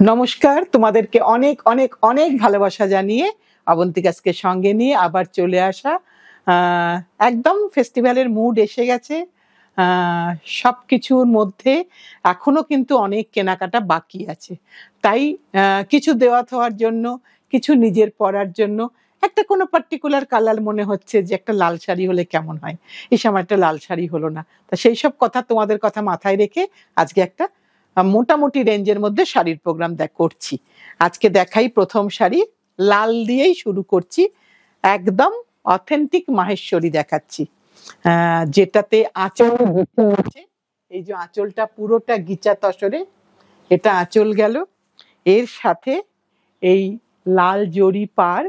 নমস্কার, তোমাদেরকে অনেক অনেক অনেক ভালোবাসা জানিয়ে অবন্তিকাকে সঙ্গে নিয়ে আবার চলে আসা। একদম ফেস্টিভ্যালের মুড এসে গেছে। সব কিছুর মধ্যে এখনো কিন্তু অনেক কেনাকাটা বাকি আছে, তাই কিছু দেওয়া থাওয়ার জন্য, কিছু নিজের পরার জন্য একটা কোনো পার্টিকুলার কালার মনে হচ্ছে যে একটা লাল শাড়ি হলে কেমন হয়, এই সময় একটা লাল শাড়ি হলো না। তা সেই সব কথা, তোমাদের কথা মাথায় রেখে আজকে একটা মোটামুটি রেঞ্জের মধ্যে শাড়ির প্রোগ্রাম করছি। আজকে দেখাই প্রথম শাড়ি, লাল দিয়েই শুরু করছি। একদম অথেন্টিক মাহেশ্বরী দেখাচ্ছি, যেটাতে আঁচল আছে। এই যে আঁচলটা পুরোটা গিচা তসরে, এটা আঁচল গেল। এর সাথে এই লাল জরি পার।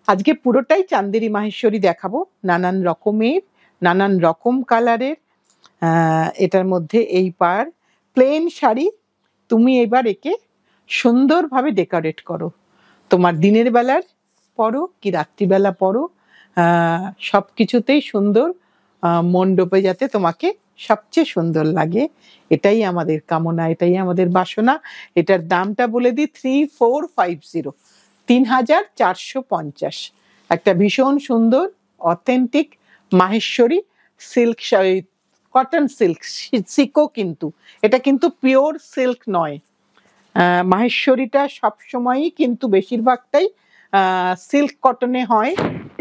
আজকে পুরোটাই চান্দেরি মাহেশ্বরী দেখাবো, নানান রকমের, নানান রকম কালারের। এটার মধ্যে এই পার, প্লেন শাড়ি। তুমি এবার একে সুন্দরভাবে ডেকোরেট করো, তোমার দিনের বেলার পরো কি রাত্রিবেলা পরো, সব কিছুতেই সুন্দর, মণ্ডপে যাতে তোমাকে সবচেয়ে সুন্দর লাগে, এটাই আমাদের কামনা, এটাই আমাদের বাসনা। এটার দামটা বলে দিই, 3450, 3450। একটা ভীষণ সুন্দর authentic Maheshwari silk sari, cotton silk, সিকো, কিন্তু এটা কিন্তু পিওর সিল্ক নয়। মাহেশ্বরীটা সবসময়ই কিন্তু বেশিরভাগটাই সিল্ক কটনে হয়,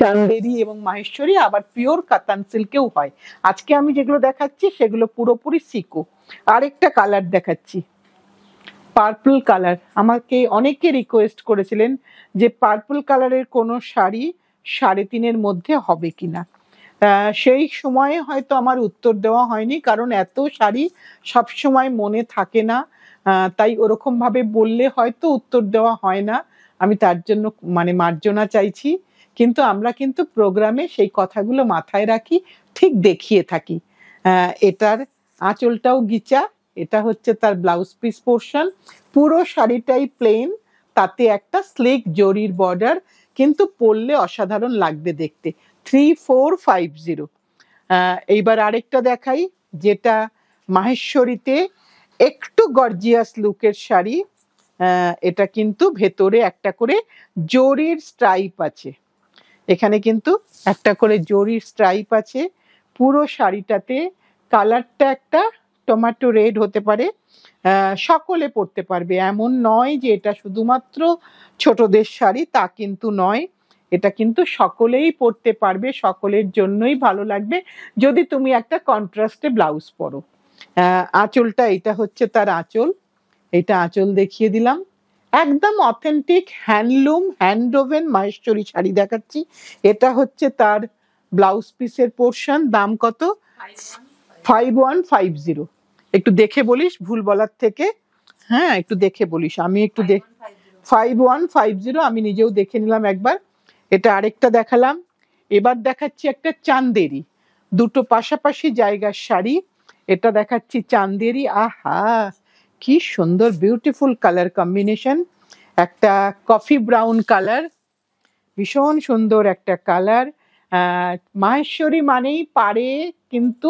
চান্দেরি এবং মাহেশ্বরী, আবার পিওর কাতান সিল্কেও হয়। আজকে আমি যেগুলো দেখাচ্ছি সেগুলো পুরোপুরি সিকো। আরেকটা কালার দেখাচ্ছি, পার্পল কালার। আমাকে অনেকে রিকোয়েস্ট করেছিলেন যে পার্পল কালারের কোনো শাড়ি 3.5-এর মধ্যে হবে কিনা। সেই সময়ে হয়তো আমার উত্তর দেওয়া হয়নি, কারণ এত শাড়ি সবসময় মনে থাকে না, তাই ওরকম ভাবে বললে হয়তো উত্তর দেওয়া হয় না। আমি তার জন্য মার্জনা চাইছি, কিন্তু আমরা কিন্তু প্রোগ্রামে সেই কথাগুলো মাথায় রাখি, ঠিক দেখিয়ে থাকি। এটার আঁচলটাও গিচা, এটা হচ্ছে তার ব্লাউজ পিস পোর্শন। পুরো শাড়িটাই প্লেন, তাতে একটা স্লিক জরির বর্ডার, কিন্তু পরলে অসাধারণ লাগবে দেখতে। 3450। এইবার আরেকটা দেখাই, যেটা মাহেশ্বরীতে একটু গর্জিয়াস লুকের শাড়ি। এটা কিন্তু ভেতরে একটা করে জরির স্ট্রাইপ আছে, এখানে কিন্তু একটা করে জরির স্ট্রাইপ আছে পুরো শাড়িটাতে। কালারটা একটা টমেটো রেড হতে পারে। সকলে পরতে পারবে, এমন নয় যে এটা শুধুমাত্র ছোটদের শাড়ি, তা কিন্তু নয়। এটা কিন্তু সকলেই পরতে পারবে, সকলের জন্যই ভালো লাগবে যদি তুমি একটা কন্ট্রাস্টে ব্লাউজ পরো। আঁচলটা, এটা হচ্ছে তার আঁচল, এটা আঁচল দেখিয়ে দিলাম। একদম authentic handloom handwoven Maheshwari sari দেখাচ্ছি। এটা হচ্ছে তার ব্লাউজ পিসের পোর্শন। দাম কত? 5150। একটু দেখে বলিস, ভুল বলার থেকে। হ্যাঁ, একটু দেখে বলিস। আমি একটু 5150, আমি নিজেও দেখে নিলাম একবার। এটা আরেকটা দেখালাম। এবার দেখাচ্ছি একটা চান্দেরি, দুটো পাশাপাশি জায়গার শাড়ি। এটা দেখাচ্ছি চান্দেরি। আহা, কি সুন্দর বিউটিফুল কালার কম্বিনেশন। একটা কফি ব্রাউন কালার, ভীষণ সুন্দর একটা কালার। মাহেশ্বরী মানেই পাড়ে কিন্তু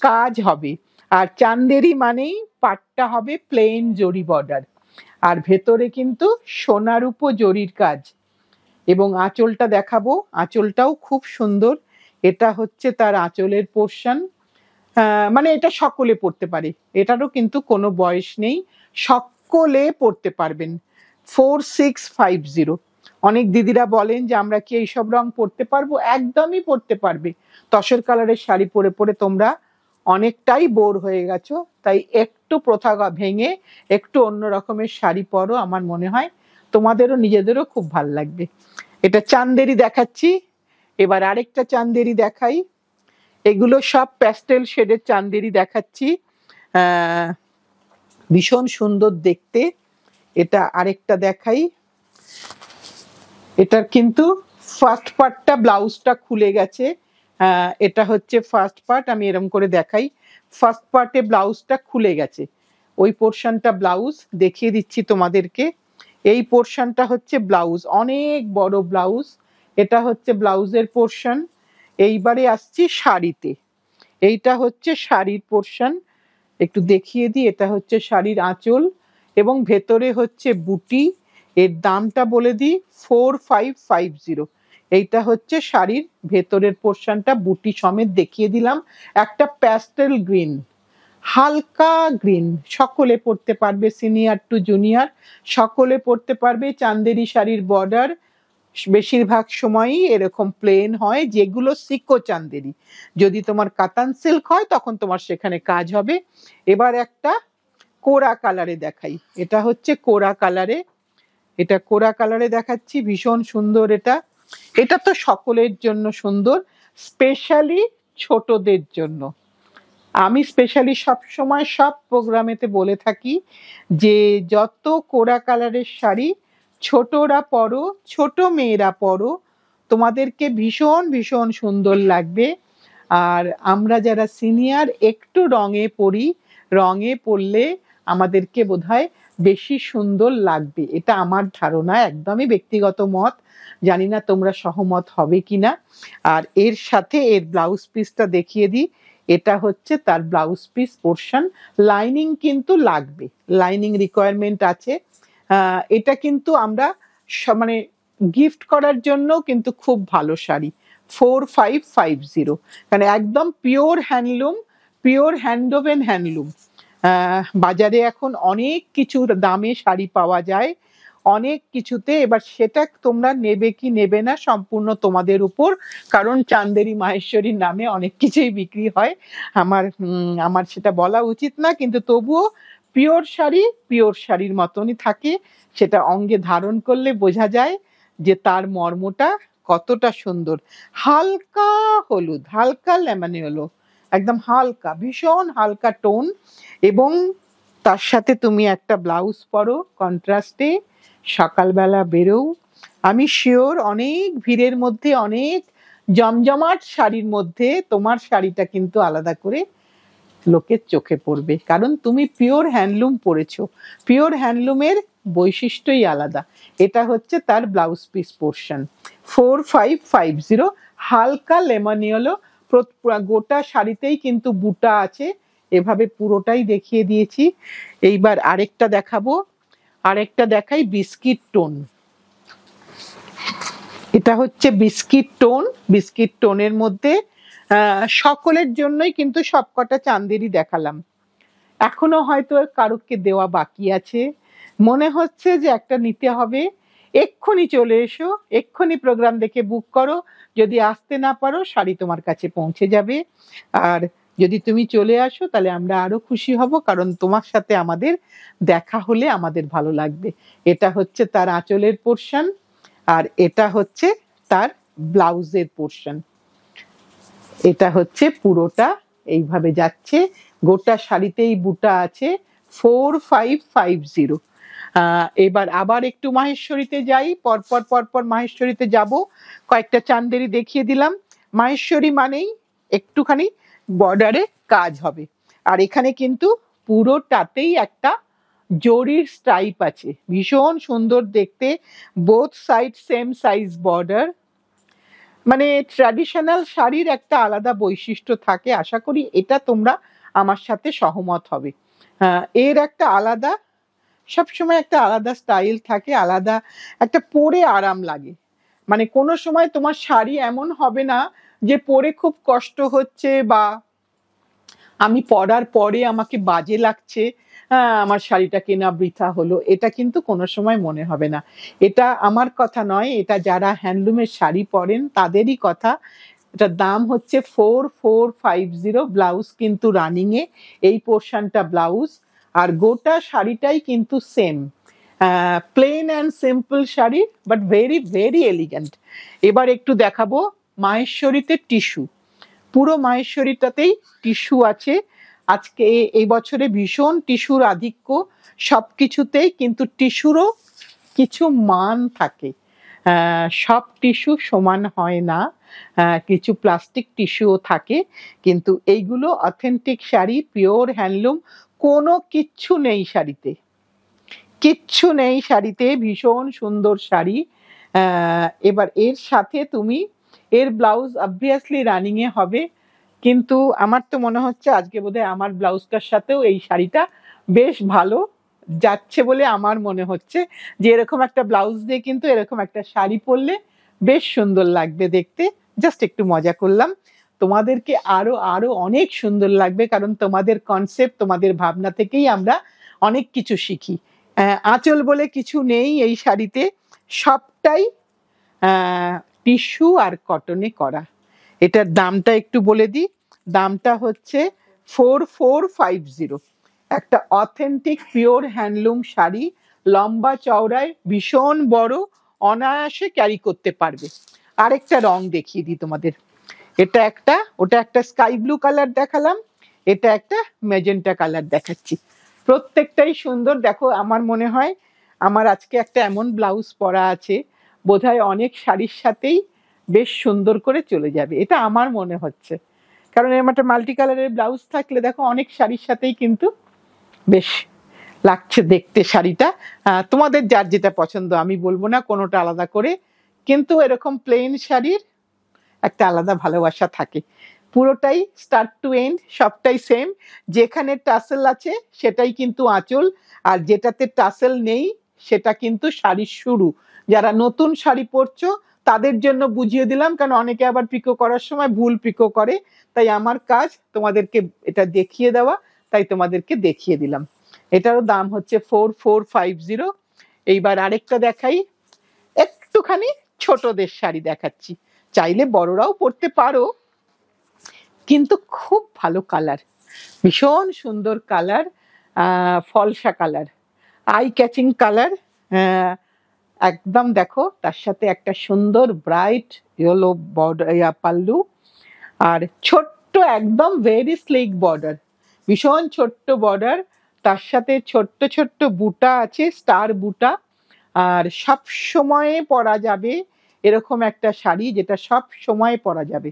কাজ হবে, আর চান্দেরি মানেই পাটটা হবে প্লেন জরি বর্ডার, আর ভেতরে কিন্তু সোনার উপর জরির কাজ। এবং আঁচলটা দেখাবো, আঁচলটাও খুব সুন্দর। এটা হচ্ছে তার আঁচলের পোর্শন। এটা সকলে পড়তে পারে, এটারও কিন্তু কোনো বয়স নেই, সকলে পড়তে পারবেন। 4650। অনেক দিদিরা বলেন যে আমরা কি এইসব রং পরতে পারবো? একদমই পরতে পারবে। তসর কালারের শাড়ি পরে পরে তোমরা অনেকটাই বোর হয়ে গেছো, তাই একটু প্রথা ভেঙে একটু অন্য রকমের শাড়ি পরো, আমার মনে হয় তোমাদেরও নিজেদেরও খুব ভাল লাগবে। এটা চান্দেরি দেখাচ্ছি। এবার আরেকটা চান্দেরি দেখাই। এগুলো সব প্যাস্টেল শেডের চান্দেরি দেখাচ্ছি, ভীষণ সুন্দর দেখতে। এটা আরেকটা দেখাই। এটার কিন্তু ফার্স্ট পার্টটা, ব্লাউজটা খুলে গেছে। এটা হচ্ছে ফার্স্ট পার্ট, আমি এরকম করে দেখাই। ফার্স্ট পার্টে ব্লাউজটা খুলে গেছে, ওই পোর্শনটা ব্লাউজ দেখিয়ে দিচ্ছি তোমাদেরকে। এই পোর্শনটা হচ্ছে ব্লাউজ, অনেক বড় ব্লাউজ। এটা হচ্ছে ব্লাউজের পোর্শন। এইবারে আসছি শাড়িতে, এইটা হচ্ছে শাড়ির পোর্শন, একটু দেখিয়ে দিই। এটা হচ্ছে শাড়ির আঁচল, এবং ভেতরে হচ্ছে বুটি। এর দামটা বলে দিই 4550। এইটা হচ্ছে শাড়ির ভেতরের পোর্শনটা, বুটি সমেত দেখিয়ে দিলাম। একটা প্যাস্টেল গ্রিন, হালকা গ্রিন, সকলে পরতে পারবে, সিনিয়র টু জুনিয়র সকলে পরতে পারবে। চান্দেরি শাড়ির বর্ডার বেশিরভাগ সময়ই এরকম প্লেন হয়, যেগুলো সিকো চান্দেরি। যদি তোমার কাতান সিল্ক হয় তখন তোমার সেখানে কাজ হবে। এবার একটা কোরা কালারে দেখাই, এটা হচ্ছে কোরা কালারে, এটা কোরা কালারে দেখাচ্ছি, ভীষণ সুন্দর। এটা এটা তো সকলের জন্য সুন্দর, স্পেশালি ছোটদের জন্য। আমি স্পেশালি সব সময় সব প্রোগ্রামেতে বলে থাকি যে যত কোরা কালারের শাড়ি ছোটরা পরো, ছোট মেয়েরা পরো, তোমাদেরকে ভীষণ ভীষণ সুন্দর লাগবে। আর আমরা যারা সিনিয়র একটু রঙে পরি, রঙে পরলে আমাদেরকে বোধহয় বেশি সুন্দর লাগবে, এটা আমার ধারণা, একদমই ব্যক্তিগত মত, জানি না তোমরা সহমত হবে কিনা। আর এর সাথে এর ব্লাউজ পিসটা দেখিয়ে দিই, এটা হচ্ছে তার ব্লাউজ পিস পোর্শন। লাইনিং কিন্তু লাগবে, লাইনিং রিকোয়ারমেন্ট আছে। এটা কিন্তু আমরা মানে গিফট করার জন্য কিন্তু খুব ভালো শাড়ি। 4550, মানে একদম পিওর হ্যান্ডলুম, পিওর হ্যান্ডওভেন হ্যান্ডলুম। বাজারে এখন অনেক কিছু দামে শাড়ি পাওয়া যায়, অনেক কিছুতে। এবার সেটা তোমরা নেবে কি নেবে না সম্পূর্ণ তোমাদের উপর, কারণ চান্দেরি মাহেশ্বরীর নামে অনেক কিছুই বিক্রি হয়, আমার সেটা বলা উচিত না, কিন্তু তবুও পিওর শাড়ি পিওর শাড়ির মতনই থাকে। সেটা অঙ্গে ধারণ করলে বোঝা যায় যে তার মর্মটা কতটা সুন্দর। হালকা হলুদ, হালকা লেমন ইয়েলো, একদম হালকা, ভীষণ হালকা টোন। এবং তার সাথে তুমি একটা ব্লাউজ পরো কন্ট্রাস্টে, সকালবেলা বেরো, আমি শিওর অনেক ভিড়ের মধ্যে, অনেক জমজমাট শাড়ির মধ্যে তোমার শাড়িটা কিন্তু আলাদা করে লোকের চোখে পড়বে, কারণ তুমি পিওর হ্যান্ডলুম পরেছো। পিওর হ্যান্ডলুমের বৈশিষ্ট্যই আলাদা। এটা হচ্ছে তার ব্লাউজ পিস পোর্শন, 4550, হালকা লেমন ইয়েলো। গোটা শাড়িতেই কিন্তু বুটা আছে, এভাবে পুরোটাই দেখিয়ে দিয়েছি। এইবার আরেকটা দেখাবো, আরেকটা দেখাই বিস্কিট টোন। এটা হচ্ছে বিস্কিট টোন, বিস্কিট টোনের মধ্যে সকলের জন্যই কিন্তু সবকটা চান্দেরি দেখালাম, এখনো হয়তো কারোকে দেওয়া বাকি আছে, মনে হচ্ছে যে একটা নিতে হবে, এক্ষুনি চলে এসো, এক্ষুনি প্রোগ্রাম দেখে বুক করো। যদি আসতে না পারো শাড়ি তোমার কাছে পৌঁছে যাবে। আর যদি তুমি চলে আসো তাহলে আমরা আরো খুশি হব, কারণ তোমার সাথে আমাদের দেখা হলে আমাদের ভালো লাগবে। এটা হচ্ছে তার আঁচলের পোর্শন, আর এটা হচ্ছে তার ব্লাউজের পোর্শন। এটা হচ্ছে পুরোটা এইভাবে যাচ্ছে, গোটা শাড়িতেই বুটা আছে। 4550। এবার আবার একটু মাহেশ্বরীতে যাই, পরপর পরপর মাহেশ্বরীতে যাব। কয়েকটা চান্দেরি দেখিয়ে দিলাম। মাহেশ্বরী মানেই একটুখানি বর্ডারে কাজ হবে, আর এখানে কিন্তু পুরোটাতেই একটা জরির স্ট্রাইপ আছে, ভীষণ সুন্দর দেখতে। Both side same size border, মানে ট্র্যাডিশনাল শাড়ির একটা আলাদা বৈশিষ্ট্য থাকে, আশা করি এটা তোমরা আমার সাথে সহমত হবে। এর একটা আলাদা, সবসময় একটা আলাদা স্টাইল থাকে, আলাদা একটা পরে আরাম লাগে। মানে কোনো সময় তোমার শাড়ি এমন হবে না যে পরে খুব কষ্ট হচ্ছে বা আমি পরার পরে আমাকে বাজে লাগছে, আমার শাড়িটা কেনা বৃথা হলো, এটা কিন্তু কোনো সময় মনে হবে না। এটা আমার কথা নয়, এটা যারা হ্যান্ডলুমের শাড়ি পরেন তাদেরই কথা। এটার দাম হচ্ছে 4450। ব্লাউজ কিন্তু রানিং এ, এই পোর্শনটা ব্লাউজ, আর গোটা শাড়িটাই কিন্তু same, plain and simple sari, but very very elegant. এবার একটু দেখাবো মাহেশ্বরীতে টিস্যু, পুরো মাহেশ্বরীটাতেই টিস্যু আছে। আজকে এই বছরে ভীষণ টিস্যুর আধিক্য সবকিছুতেই, কিন্তু টিস্যুরও কিছু মান থাকে, সব টিস্যু সমান হয় না, কিছু প্লাস্টিক টিস্যুও থাকে, কিন্তু এইগুলো অথেন্টিক শাড়ি, পিওর হ্যান্ডলুম, কোনো কিচ্ছু নেই শাড়িতে, কিচ্ছু নেই শাড়িতে, ভীষণ সুন্দর শাড়ি। এবার এর সাথে তুমি এর ব্লাউজ অবভিয়াসলি রানিং এ হবে, কিন্তু আমার তো মনে হচ্ছে আজকে বোধহয় আমার ব্লাউজটার সাথেও এই শাড়িটা বেশ ভালো যাচ্ছে বলে আমার মনে হচ্ছে যে এরকম একটা ব্লাউজ দিয়ে কিন্তু এরকম একটা শাড়ি পরলে বেশ সুন্দর লাগবে দেখতে। জাস্ট একটু মজা করলাম। তোমাদেরকে আরো আরো অনেক সুন্দর লাগবে, কারণ তোমাদের কনসেপ্ট, তোমাদের ভাবনা থেকেই আমরা অনেক কিছু শিখি। আঁচল বলে কিছু নেই এই শাড়িতে, সবটাই টিস্যু আর কটনে করা। এটার দামটা একটু বলে দিই। দামটা হচ্ছে 4450। একটা অথেন্টিক পিওর হ্যান্ডলুম শাড়ি, লম্বা চওড়ায়, ভীষণ বড়, অনায়াসে ক্যারি করতে পারবে। আরেকটা রং দেখিয়ে দিই তোমাদের। এটা একটা, ওটা একটা স্কাই ব্লু কালার দেখালাম, এটা একটা ম্যাজেন্টা কালার দেখাচ্ছি। প্রত্যেকটাই সুন্দর। দেখো, আমার মনে হয় আমার আজকে একটা এমন ব্লাউজ পরা আছে, বোধহয় অনেক শাড়ির সাথেই বেশ সুন্দর করে চলে যাবে, এটা আমার মনে হচ্ছে। কারণ এরকম একটা মাল্টি কালারের ব্লাউজ থাকলে দেখো অনেক শাড়ির সাথেই কিন্তু বেশ লাগছে দেখতে শাড়িটা। তোমাদের যার যেটা পছন্দ, আমি বলবো না কোনোটা আলাদা করে, কিন্তু এরকম প্লেন শাড়ির একটা আলাদা ভালোবাসা থাকে। পুরোটাই স্টার্ট টু এন্ড সবটাই সেম। যেখানে টাসেল আছে সেটাই কিন্তু আঁচল, আর যেটাতে টাসেল নেই সেটা কিন্তু শাড়ির শুরু। যারা নতুন শাড়ি পরছো তাদের জন্য বুঝিয়ে দিলাম, কারণ অনেকে আবার পিকো করার সময় ভুল পিকো করে, তাই আমার কাজ তোমাদেরকে এটা দেখিয়ে দেওয়া, তাই তোমাদেরকে দেখিয়ে দিলাম। এটারও দাম হচ্ছে 4450। এইবার আরেকটা দেখাই, একটুখানি ছোটদের শাড়ি দেখাচ্ছি। চাইলে বড়রাও পরতে পারো, কিন্তু খুব ভালো কালার, ভীষণ সুন্দর কালার, ফলসা কালার, আই ক্যাচিং কালার। একদম দেখো, তার সাথে একটা সুন্দর ব্রাইট ইয়েলো বর্ডার, পাল্লু, আর ছোট্ট একদম ভেরি স্লিক বর্ডার, ভীষণ ছোট্ট বর্ডার, তার সাথে ছোট্ট ছোট্ট বুটা আছে, স্টার বুটা। আর সব সময়ে পরা যাবে এরকম একটা শাড়ি, যেটা সব সময় পরা যাবে,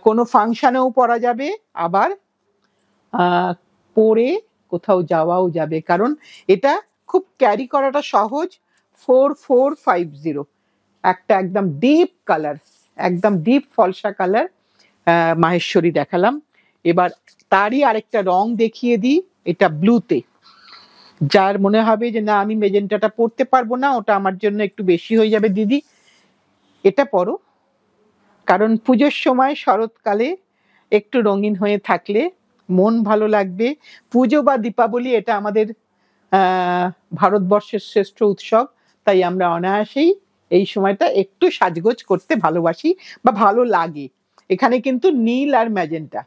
কোনো ফাংশনেও পরা যাবে, আবার পরে কোথাও যাওয়াও যাবে, কারণ এটা খুব ক্যারি করাটা সহজ। 4450। একটা একদম ডিপ কালার, একদম ডিপ ফলসা কালার, মাহেশ্বরী দেখালাম। এবার তারই আরেকটা রং দেখিয়ে দিই, এটা ব্লুতে। যার মনে হবে যে না, আমি মেজেন্টাটা পরতে পারবো না, ওটা আমার জন্য একটু বেশি হয়ে যাবে দিদি, এটা পরো। কারণ পুজোর সময় শরৎকালে একটু রঙিন হয়ে থাকলে মন ভালো লাগবে। পুজো বা দীপাবলি এটা আমাদের ভারতবর্ষের শ্রেষ্ঠ উৎসব, তাই আমরা অনায়াসেই এই সময়টা একটু সাজগোজ করতে ভালোবাসি বা ভালো লাগে। এখানে কিন্তু নীল আর ম্যাজেন্টা,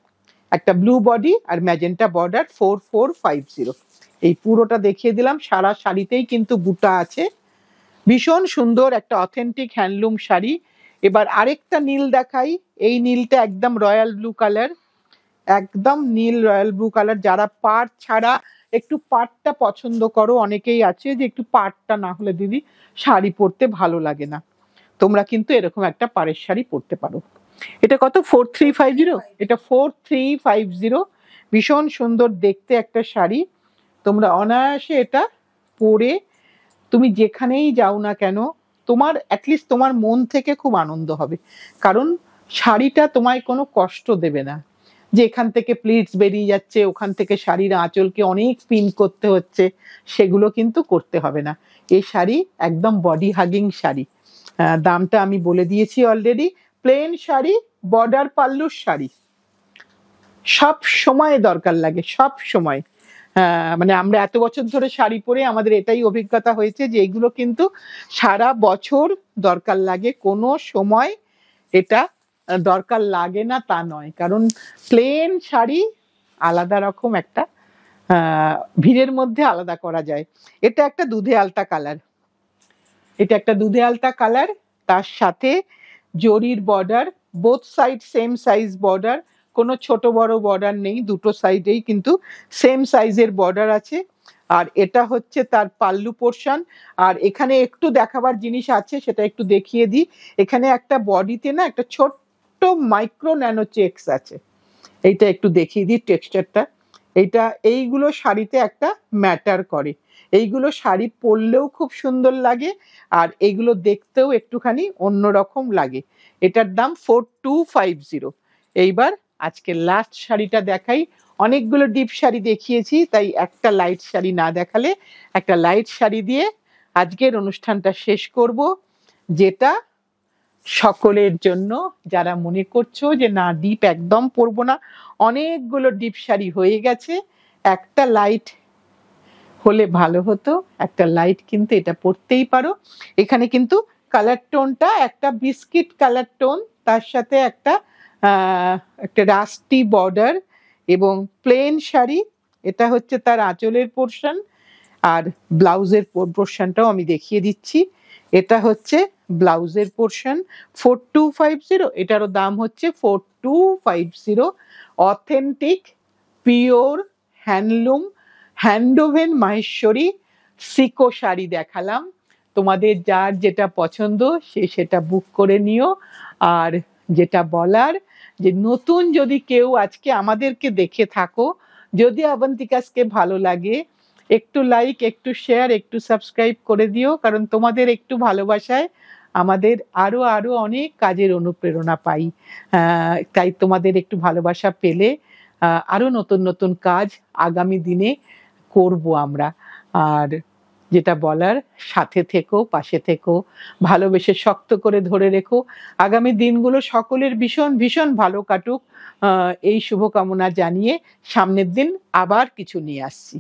একটা ব্লু বডি আর ম্যাজেন্টা বর্ডার, 4450। এই পুরোটা দেখিয়ে দিলাম। সারা শাড়িতেই কিন্তু বুটা আছে, ভীষণ সুন্দর একটা অথেন্টিক হ্যান্ডলুম শাড়ি। এবার আরেকটা নীল দেখাই। এই নীলটা একদম রয়্যাল ব্লু কালার, একদম নীল রয়্যাল ব্লু কালার। যারা পাড় ছাড়া একটু পাড়টা পছন্দ করো, অনেকেই আছে যে একটু পাড়টা না হলে দিদি শাড়ি পরতে ভালো লাগে না, তোমরা কিন্তু এরকম একটা পাড়ের শাড়ি পরতে পারো। এটা কত? 4350। এটা 4350। ভীষণ সুন্দর দেখতে একটা শাড়ি, তোমরা অনায়াসে এটা পরে তুমি যেখানেই যাও না কেন, তোমার অ্যাটলিস্ট তোমার মন থেকে খুব আনন্দ হবে। কারণ শাড়িটা তোমায় কোনো কষ্ট দেবে না, যে এখান থেকে প্লিটস বেরিয়ে যাচ্ছে, ওখান থেকে শাড়ির আঁচলকে অনেক পিন করতে হচ্ছে, সেগুলো কিন্তু করতে হবে না। এই শাড়ি একদম বডি হাগিং শাড়ি। দামটা আমি বলে দিয়েছি অলরেডি। প্লেন শাড়ি, বর্ডার পাল্লুর শাড়ি, সব সময় দরকার লাগে, সব সময়। মানে আমরা এত বছর ধরে শাড়ি পরে আমাদের এটাই অভিজ্ঞতা হয়েছে যে এগুলো কিন্তু সারা বছর দরকার লাগে, কোনো সময় এটা দরকার লাগে না তা নয়। কারণ প্লেন শাড়ি আলাদা রকম একটা ভিড়ের মধ্যে আলাদা করা যায়। এটা একটা দুধে আলতা কালার, এটা একটা দুধে আলতা কালার, তার সাথে জরির border, both side same size border, কোনো ছোট বড় বর্ডার নেই, দুটো সাইডেই কিন্তু সেম সাইজের বর্ডার আছে। আর এটা হচ্ছে তার পাল্লু পোর্শন। আর এখানে একটু দেখাবার জিনিস আছে, সেটা একটু দেখিয়ে দিই। এখানে একটা বডিতে না একটা ছোট্ট মাইক্রো ন্যানো চেকস আছে, এইটা একটু দেখিয়ে দিই টেক্সচারটা। এইটা, এইগুলো শাড়িতে একটা ম্যাটার করে, এইগুলো শাড়ি পরলেও খুব সুন্দর লাগে, আর এইগুলো দেখতেও একটুখানি অন্যরকম লাগে। এটার দাম 4250। এইবার আজকে লাস্ট শাড়িটা দেখাই, অনেকগুলো ডিপ শাড়ি দেখিয়েছি, তাই একটা লাইট শাড়ি না দেখালে একটা লাইট শাড়ি দিয়ে আজকের অনুষ্ঠানটা শেষ করব, যেটা সকলের জন্য যারা মনে করছো যে না ডিপ একদম পরবো না, অনেকগুলো ডিপ শাড়ি হয়ে গেছে, একটা লাইট হলে ভালো হতো, একটা লাইট কিন্তু এটা পরতেই পারো। এখানে কিন্তু কালার টোনটা একটা বিস্কিট কালার টোন, তার সাথে একটা রাস্টি বর্ডার এবং প্লেন শাড়ি, এটা হচ্ছে তার আঁচলের পোর্শন। আর ব্লাউজের পোর্শনটাও আমি দেখিয়ে দিচ্ছি, এটা হচ্ছে ব্লাউজের পোর্শন 4250, এটারও দাম হচ্ছে 4250। Authentic pure handloom handwoven Maheshwari সিকো শাড়ি দেখালাম। তোমাদের যার যেটা পছন্দ সে সেটা বুক করে নিও। আর যেটা বলার, যে নতুন যদি কেউ আজকে আমাদেরকে দেখে থাকো, যদি অবন্তিকাসকে ভালো লাগে, একটু লাইক, একটু শেয়ার, একটু সাবস্ক্রাইব করে দিও, কারণ তোমাদের একটু ভালোবাসায় আমাদের আরো আরো অনেক কাজের অনুপ্রেরণা পাই। তাই তোমাদের একটু ভালোবাসা পেলে আরো নতুন নতুন কাজ আগামী দিনে করব আমরা। আর যেটা বলার, সাথে থেকো, পাশে থেকো, ভালোবেসে শক্ত করে ধরে রেখো। আগামী দিনগুলো সকলের ভীষণ ভীষণ ভালো কাটুক, এই শুভকামনা জানিয়ে সামনের দিন আবার কিছু নিয়ে আসছি।